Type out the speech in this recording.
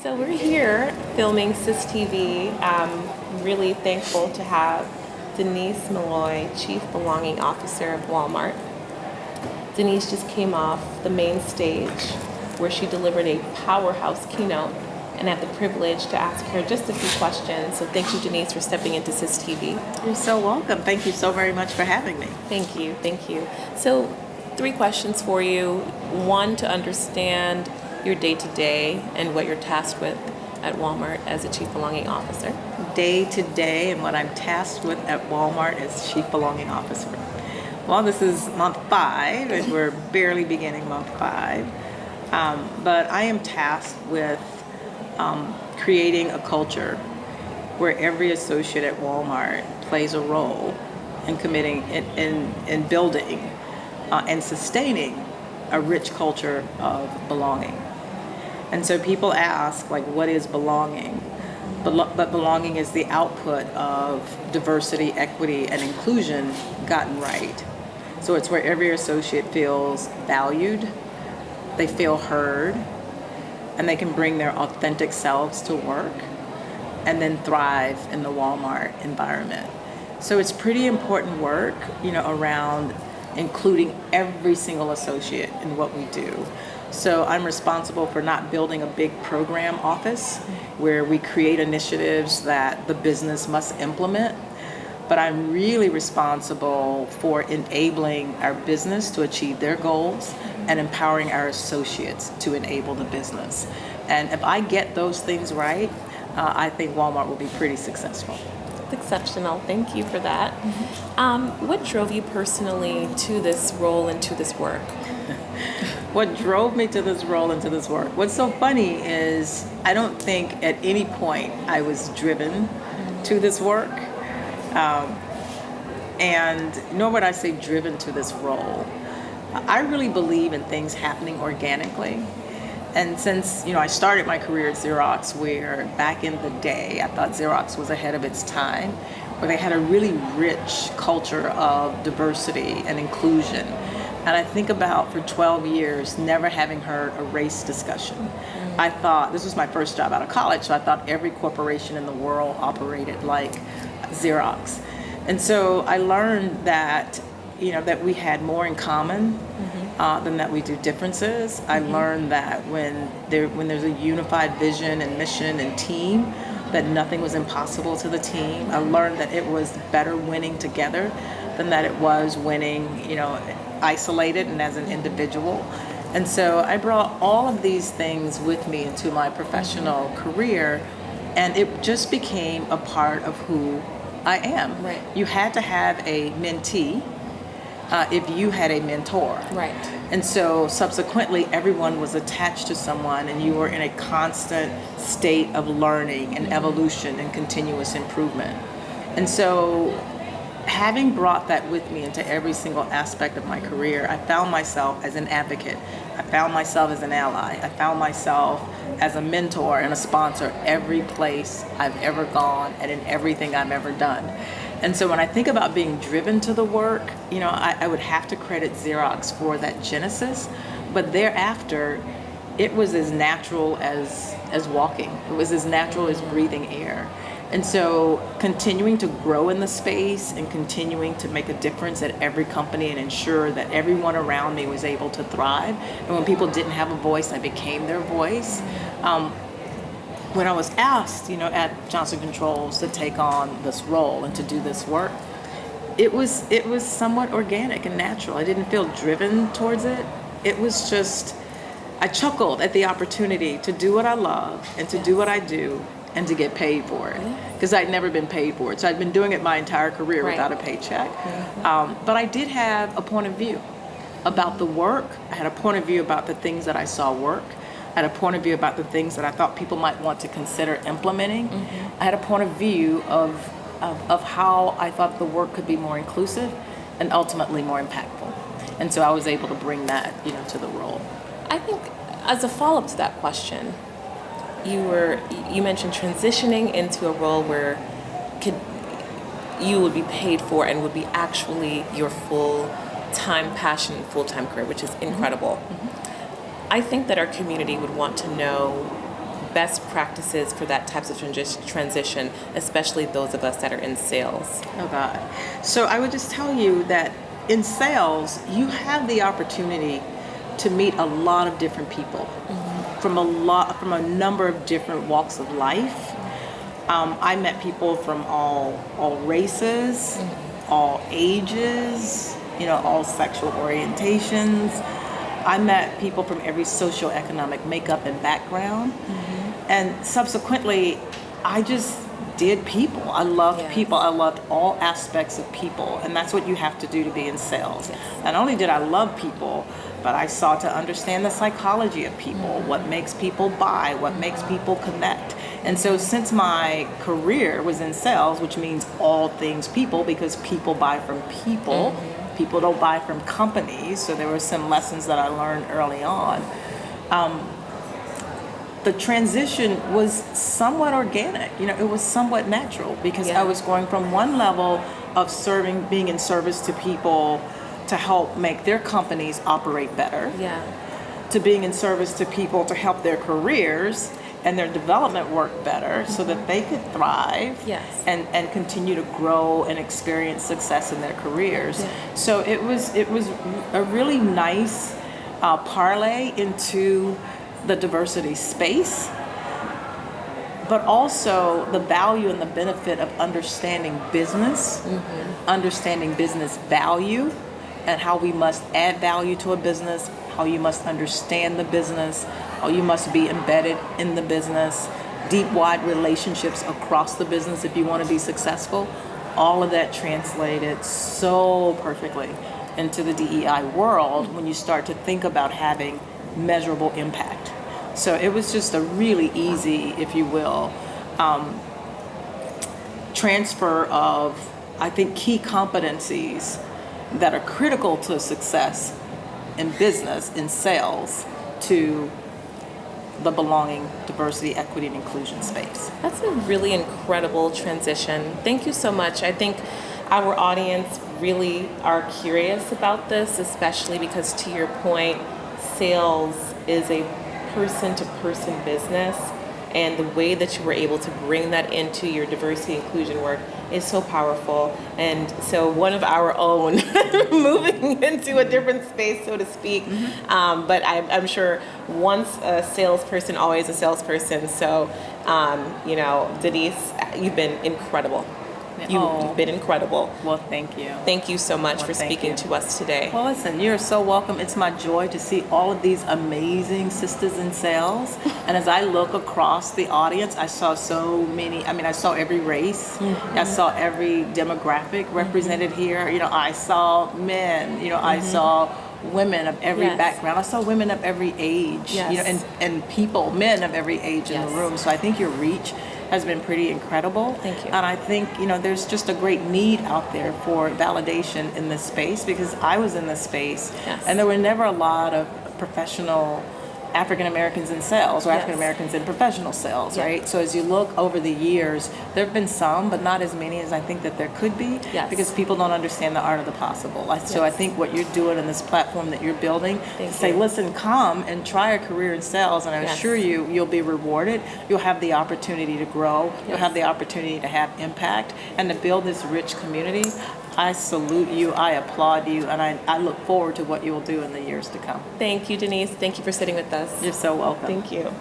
So we're here filming SIS TV. Really thankful to have Denise Malloy, Chief Belonging Officer of Walmart. Denise just came off the main stage where she delivered a powerhouse keynote, and I have the privilege to ask her just a few questions. So thank you, Denise, for stepping into SIS TV. You're so welcome. Thank you so very much for having me. Thank you. So 3 questions for you. 1, to understand your day-to-day and what you're tasked with at Walmart as a Chief Belonging Officer. Day to day, and what I'm tasked with at Walmart as Chief Belonging Officer. Well, this is month 5, and we're barely beginning month 5. But I am tasked with creating a culture where every associate at Walmart plays a role in committing, in building and sustaining a rich culture of belonging. And so people ask, like, what is belonging? But belonging is the output of diversity, equity, and inclusion gotten right. So it's where every associate feels valued, they feel heard, and they can bring their authentic selves to work and then thrive in the Walmart environment. So it's pretty important work, around including every single associate in what we do. So I'm responsible for not building a big program office where we create initiatives that the business must implement, but I'm really responsible for enabling our business to achieve their goals and empowering our associates to enable the business. And if I get those things right, I think Walmart will be pretty successful. That's exceptional. Thank you for that. What drove you personally to this role and to this work? What drove me to this role and to this work? What's so funny is I don't think at any point I was driven to this work. And nor would I say driven to this role. I really believe in things happening organically. And since, I started my career at Xerox, where back in the day, I thought Xerox was ahead of its time, where they had a really rich culture of diversity and inclusion. And I think about, for 12 years, never having heard a race discussion. I thought, this was my first job out of college, so I thought every corporation in the world operated like Xerox. And so I learned that, that we had more in common than that we do differences. I learned that when there's a unified vision and mission and team, that nothing was impossible to the team. I learned that it was better winning together than that it was winning, isolated and as an individual. And so I brought all of these things with me into my professional career, and it just became a part of who I am. Right. You had to have a mentee if you had a mentor. Right. And so subsequently, everyone was attached to someone, and you were in a constant state of learning and evolution and continuous improvement. And so having brought that with me into every single aspect of my career, I found myself as an advocate. I found myself as an ally. I found myself as a mentor and a sponsor every place I've ever gone and in everything I've ever done. And so when I think about being driven to the work, I would have to credit Xerox for that genesis. But thereafter, it was as natural as walking. It was as natural as breathing air. And so continuing to grow in the space and continuing to make a difference at every company and ensure that everyone around me was able to thrive. And when people didn't have a voice, I became their voice. When I was asked, at Johnson Controls to take on this role and to do this work, it was somewhat organic and natural. I didn't feel driven towards it. It was just, I chuckled at the opportunity to do what I love and to do what I do and to get paid for it, because I'd never been paid for it. So I'd been doing it my entire career without a paycheck. But I did have a point of view about the work. I had a point of view about the things that I saw work. I had a point of view about the things that I thought people might want to consider implementing. I had a point of view of how I thought the work could be more inclusive and ultimately more impactful. And so I was able to bring that, to the role. I think as a follow-up to that question, you mentioned transitioning into a role where you would be paid for and would be actually your full-time passion, full-time career, which is incredible. I think that our community would want to know best practices for that types of transition, especially those of us that are in sales? Oh God. So I would just tell you that in sales, you have the opportunity to meet a lot of different people from a number of different walks of life. I met people from all races, all ages, all sexual orientations. I met people from every socioeconomic makeup and background. And subsequently, I just did people. I loved people. I loved all aspects of people. And that's what you have to do to be in sales. Not only did I love people, but I sought to understand the psychology of people, what makes people buy, what makes people connect. And so since my career was in sales, which means all things people, because people buy from people, people don't buy from companies, so there were some lessons that I learned early on. The transition was somewhat organic. It was somewhat natural because I was going from one level of being in service to people to help make their companies operate better, to being in service to people to help their careers and their development work better so that they could thrive and continue to grow and experience success in their careers. So it was a really nice parlay into the diversity space, but also the value and the benefit of understanding business, understanding business value, and how we must add value to a business, how you must understand the business, how you must be embedded in the business, deep, wide relationships across the business if you want to be successful. All of that translated so perfectly into the DEI world when you start to think about having measurable impact. So it was just a really easy, if you will, transfer of, I think, key competencies that are critical to success in business, in sales, to the belonging, diversity, equity, and inclusion space. That's a really incredible transition. Thank you so much. I think our audience really are curious about this, especially because, to your point, sales is a person-to-person business, and the way that you were able to bring that into your diversity inclusion work is so powerful. And so one of our own moving into a different space, so to speak. But I'm sure once a salesperson, always a salesperson. So, Denise, you've been incredible. You've been incredible. Well, thank you. Thank you so much for speaking to us today. Well, listen, you're so welcome. It's my joy to see all of these amazing sisters in sales. And as I look across the audience, I saw so many. I saw every race. I saw every demographic represented here. I saw men. I saw women of every background. I saw women of every age. And people, men of every age in the room. So I think your reach has been pretty incredible. Thank you. And I think, there's just a great need out there for validation in this space, because I was in this space and there were never a lot of professional African Americans in sales or African Americans in professional sales, right? So as you look over the years, there have been some, but not as many as I think that there could be, because people don't understand the art of the possible. So I think what you're doing in this platform that you're building, say, listen, come and try a career in sales, and I assure you, you'll be rewarded. You'll have the opportunity to grow. You'll have the opportunity to have impact and to build this rich community. I salute you, I applaud you, and I look forward to what you will do in the years to come. Thank you, Denise. Thank you for sitting with us. You're so welcome. Thank you.